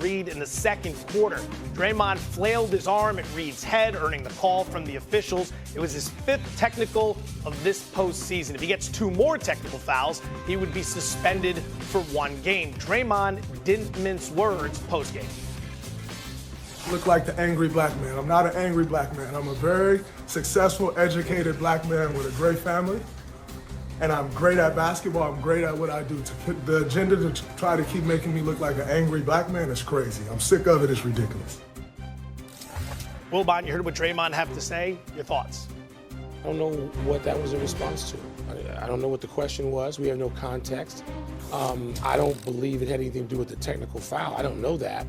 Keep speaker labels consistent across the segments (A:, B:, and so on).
A: Reed in the second quarter. Draymond flailed his arm at Reed's head, earning the call from the officials. It was his 5th technical of this postseason. If he gets 2 more technical fouls, he would be suspended for 1 game. Draymond didn't mince words postgame.
B: Look like the angry black man. I'm not an angry black man. I'm a very successful, educated black man with a great family. And I'm great at basketball. I'm great at what I do. To put the agenda to try to keep making me look like an angry black man is crazy. I'm sick of it. It's ridiculous.
A: Wilbon, you heard what Draymond have to say. Your thoughts?
C: I don't know what that was in response to. I don't know what the question was. We have no context. I don't believe it had anything to do with the technical foul. I don't know that.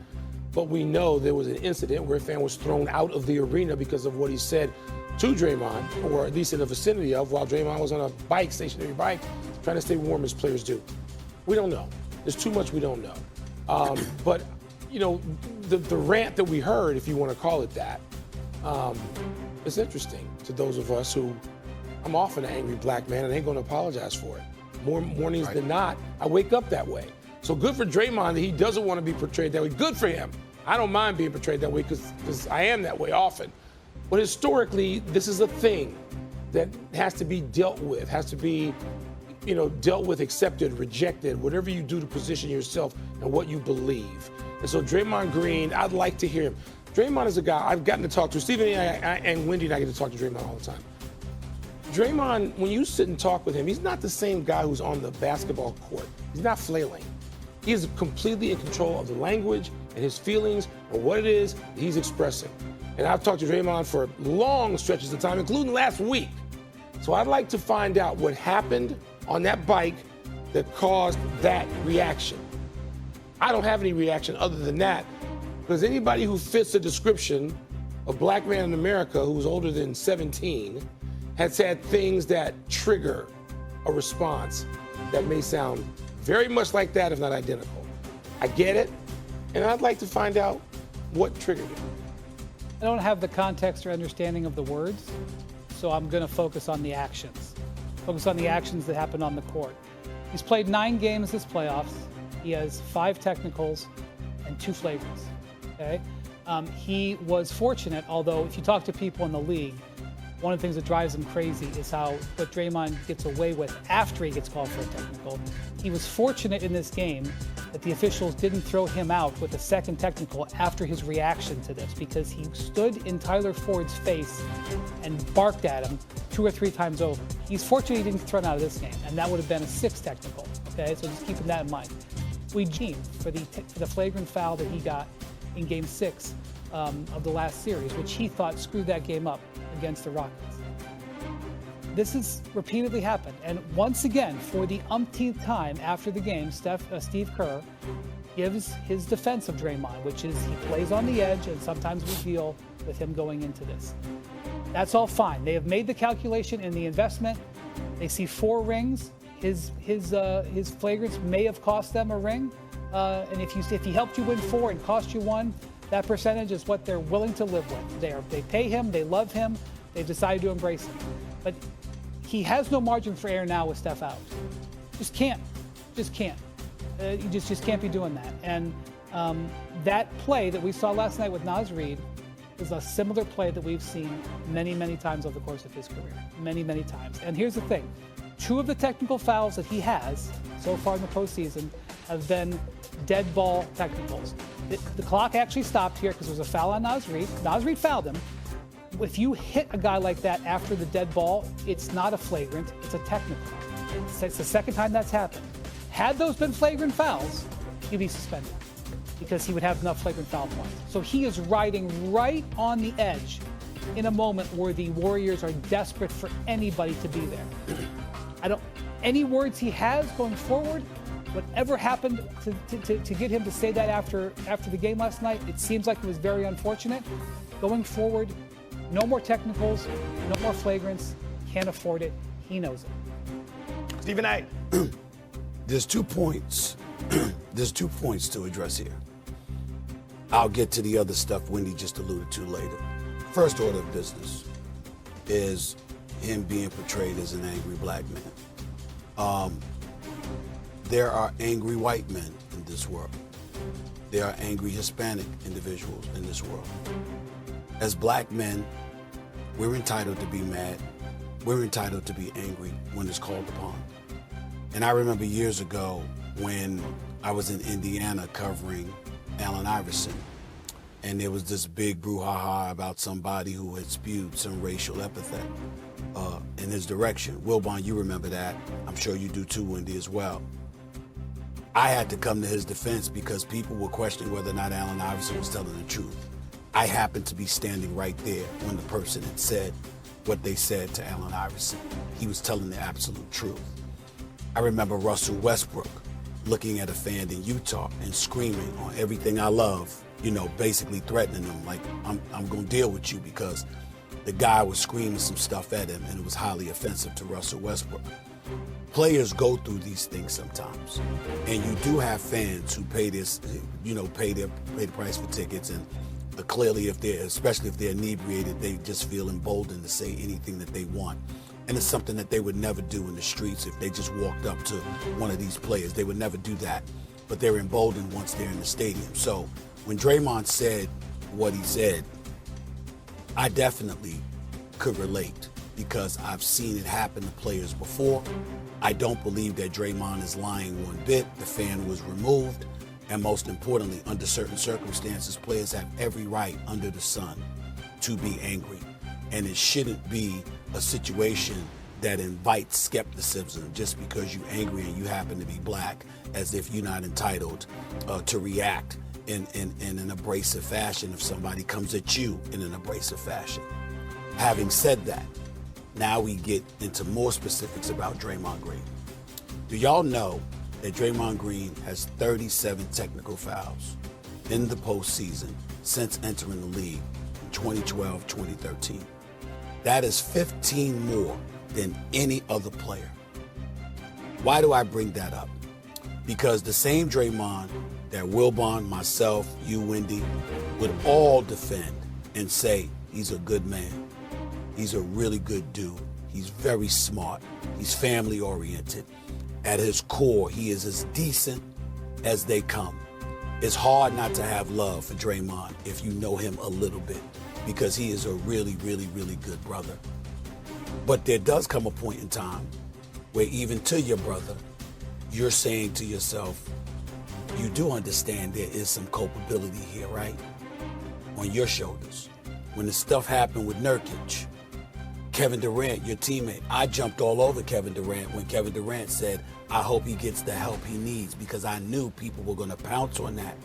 C: But we know there was an incident where a fan was thrown out of the arena because of what he said to Draymond, or at least in the vicinity of, while Draymond was on a bike, stationary bike, trying to stay warm as players do. We don't know. There's too much we don't know. But, you know, the rant that we heard, if you want to call it that, is interesting to those of us who, I'm often an angry black man and I ain't going to apologize for it. More mornings than not, I wake up that way. So good for Draymond that he doesn't want to be portrayed that way. Good for him. I don't mind being portrayed that way because I am that way often. But historically, this is a thing that has to be dealt with, has to be, you know, dealt with, accepted, rejected, whatever you do to position yourself and what you believe. And so Draymond Green, I'd like to hear him. Draymond is a guy I've gotten to talk to. Stephen and Wendy and I get to talk to Draymond all the time. Draymond, when you sit and talk with him, he's not the same guy who's on the basketball court. He's not flailing. He is completely in control of the language and his feelings and what it is that he's expressing. And I've talked to Draymond for long stretches of time, including last week. So I'd like to find out what happened on that bike that caused that reaction. I don't have any reaction other than that, because anybody who fits the description of black man in America who's older than 17 has had things that trigger a response that may sound very much like that, if not identical. I get it, and I'd like to find out what triggered it.
D: I don't have the context or understanding of the words, so I'm going to focus on the actions. Focus on the actions that happened on the court. He's played 9 games this playoffs. He has 5 technicals and 2 flagrants. Okay? He was fortunate, although if you talk to people in the league, one of the things that drives him crazy is how what Draymond gets away with after he gets called for a technical. He was fortunate in this game that the officials didn't throw him out with a second technical after his reaction to this, because he stood in Tyler Ford's face and barked at him 2 or 3 times over. He's fortunate he didn't get thrown out of this game, and that would have been a 6th technical. Okay, so just keeping that in mind. We Gene for the flagrant foul that he got in Game 6 of the last series, which he thought screwed that game up against the Rockets. This has repeatedly happened, and once again, for the umpteenth time after the game, Steve Kerr gives his defense of Draymond, which is he plays on the edge, and sometimes we deal with him going into this. That's all fine. They have made the calculation in the investment. They see 4 rings. His flagrants may have cost them a ring, and if he helped you win 4 and cost you 1, that percentage is what they're willing to live with. They pay him, they love him, they've decided to embrace him. But he has no margin for error now with Steph out. Just can't. You just can't be doing that. And that play that we saw last night with Naz Reid is a similar play that we've seen many, many times over the course of his career. Many, many times. And here's the thing. 2 of the technical fouls that he has so far in the postseason have been dead ball technicals. The clock actually stopped here because there was a foul on Naz Reid. Naz Reid fouled him. If you hit a guy like that after the dead ball, it's not a flagrant, it's a technical. It's the second time that's happened. Had those been flagrant fouls, he'd be suspended because he would have enough flagrant foul points. So he is riding right on the edge in a moment where the Warriors are desperate for anybody to be there. Any words he has going forward, whatever happened to get him to say that after the game last night, it seems like it was very unfortunate. Going forward, no more technicals, no more flagrants, can't afford it, he knows it.
A: Stephen A.
E: There's 2 points. There's 2 points to address here. I'll get to the other stuff Wendy just alluded to later. First order of business is him being portrayed as an angry black man. There are angry white men in this world. there are angry Hispanic individuals in this world. As black men, we're entitled to be mad. We're entitled to be angry when it's called upon. And I remember years ago when I was in Indiana covering Allen Iverson, and there was this big brouhaha about somebody who had spewed some racial epithet in his direction. Wilbon, you remember that. I'm sure you do too, Wendy, as well. I had to come to his defense because people were questioning whether or not Allen Iverson was telling the truth. I happened to be standing right there when the person had said what they said to Allen Iverson. He was telling the absolute truth. I remember Russell Westbrook looking at a fan in Utah and screaming on everything I love, you know, basically threatening him, like, I'm gonna deal with you, because the guy was screaming some stuff at him and it was highly offensive to Russell Westbrook. Players go through these things sometimes, and you do have fans who pay this, you know, pay the price for tickets, and clearly, especially if they're inebriated, they just feel emboldened to say anything that they want. And it's something that they would never do in the streets if they just walked up to one of these players. They would never do that, but they're emboldened once they're in the stadium. So when Draymond said what he said, I definitely could relate, because I've seen it happen to players before. I don't believe that Draymond is lying one bit. The fan was removed. And most importantly, under certain circumstances, players have every right under the sun to be angry. And it shouldn't be a situation that invites skepticism just because you're angry and you happen to be black, as if you're not entitled to react in an abrasive fashion if somebody comes at you in an abrasive fashion. Having said that, now we get into more specifics about Draymond Green. Do y'all know that Draymond Green has 37 technical fouls in the postseason since entering the league in 2012-2013? That is 15 more than any other player. Why do I bring that up? Because the same Draymond that Wilbon, myself, you, Wendy, would all defend and say he's a good man. He's a really good dude. He's very smart. He's family oriented. At his core, he is as decent as they come. It's hard not to have love for Draymond if you know him a little bit, because he is a really, really, really good brother. But there does come a point in time where even to your brother, you're saying to yourself, you do understand there is some culpability here, right? On your shoulders. When the stuff happened with Nurkic, Kevin Durant, your teammate, I jumped all over Kevin Durant when Kevin Durant said, I hope he gets the help he needs, because I knew people were going to pounce on that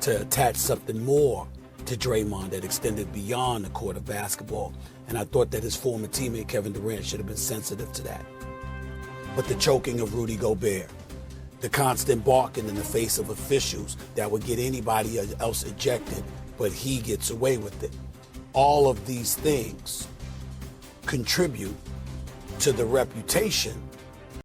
E: to attach something more to Draymond that extended beyond the court of basketball. And I thought that his former teammate, Kevin Durant, should have been sensitive to that. But the choking of Rudy Gobert, the constant barking in the face of officials that would get anybody else ejected, but he gets away with it. All of these things contribute to the reputation